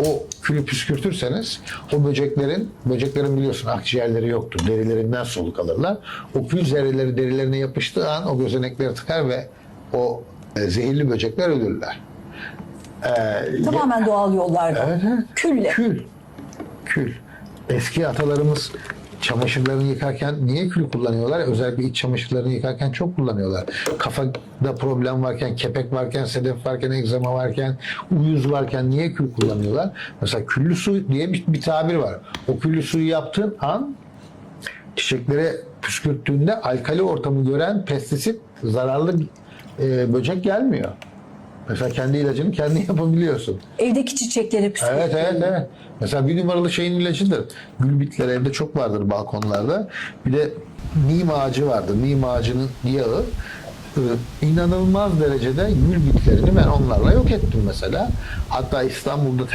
o külü püskürtürseniz o böceklerin biliyorsun akciğerleri yoktur. Derilerinden soluk alırlar. O kül zerreleri derilerine yapıştığı an o gözenekleri tıkar ve o zehirli böcekler ölürler. Tamamen doğal yollarla. Evet, evet. Külle. Kül. Eski atalarımız çamaşırlarını yıkarken niye kül kullanıyorlar? Özellikle iç çamaşırlarını yıkarken çok kullanıyorlar. Kafada problem varken, kepek varken, sedef varken, egzama varken, uyuz varken niye kül kullanıyorlar? Mesela küllü su diye bir tabir var. O küllü suyu yaptığın an çiçeklere püskürttüğünde alkali ortamı gören pestisit zararlı böcek gelmiyor. Mesela kendi ilacını kendi yapabiliyorsun. Evdeki çiçeklere püskürtüyor. Evet. Mesela bir numaralı şeyin ilacıdır. Gül bitkileri evde çok vardır balkonlarda. Bir de nim ağacı vardır. Nim ağacının yağı inanılmaz derecede gül bitkilerini ben onlarla yok ettim mesela. Hatta İstanbul'da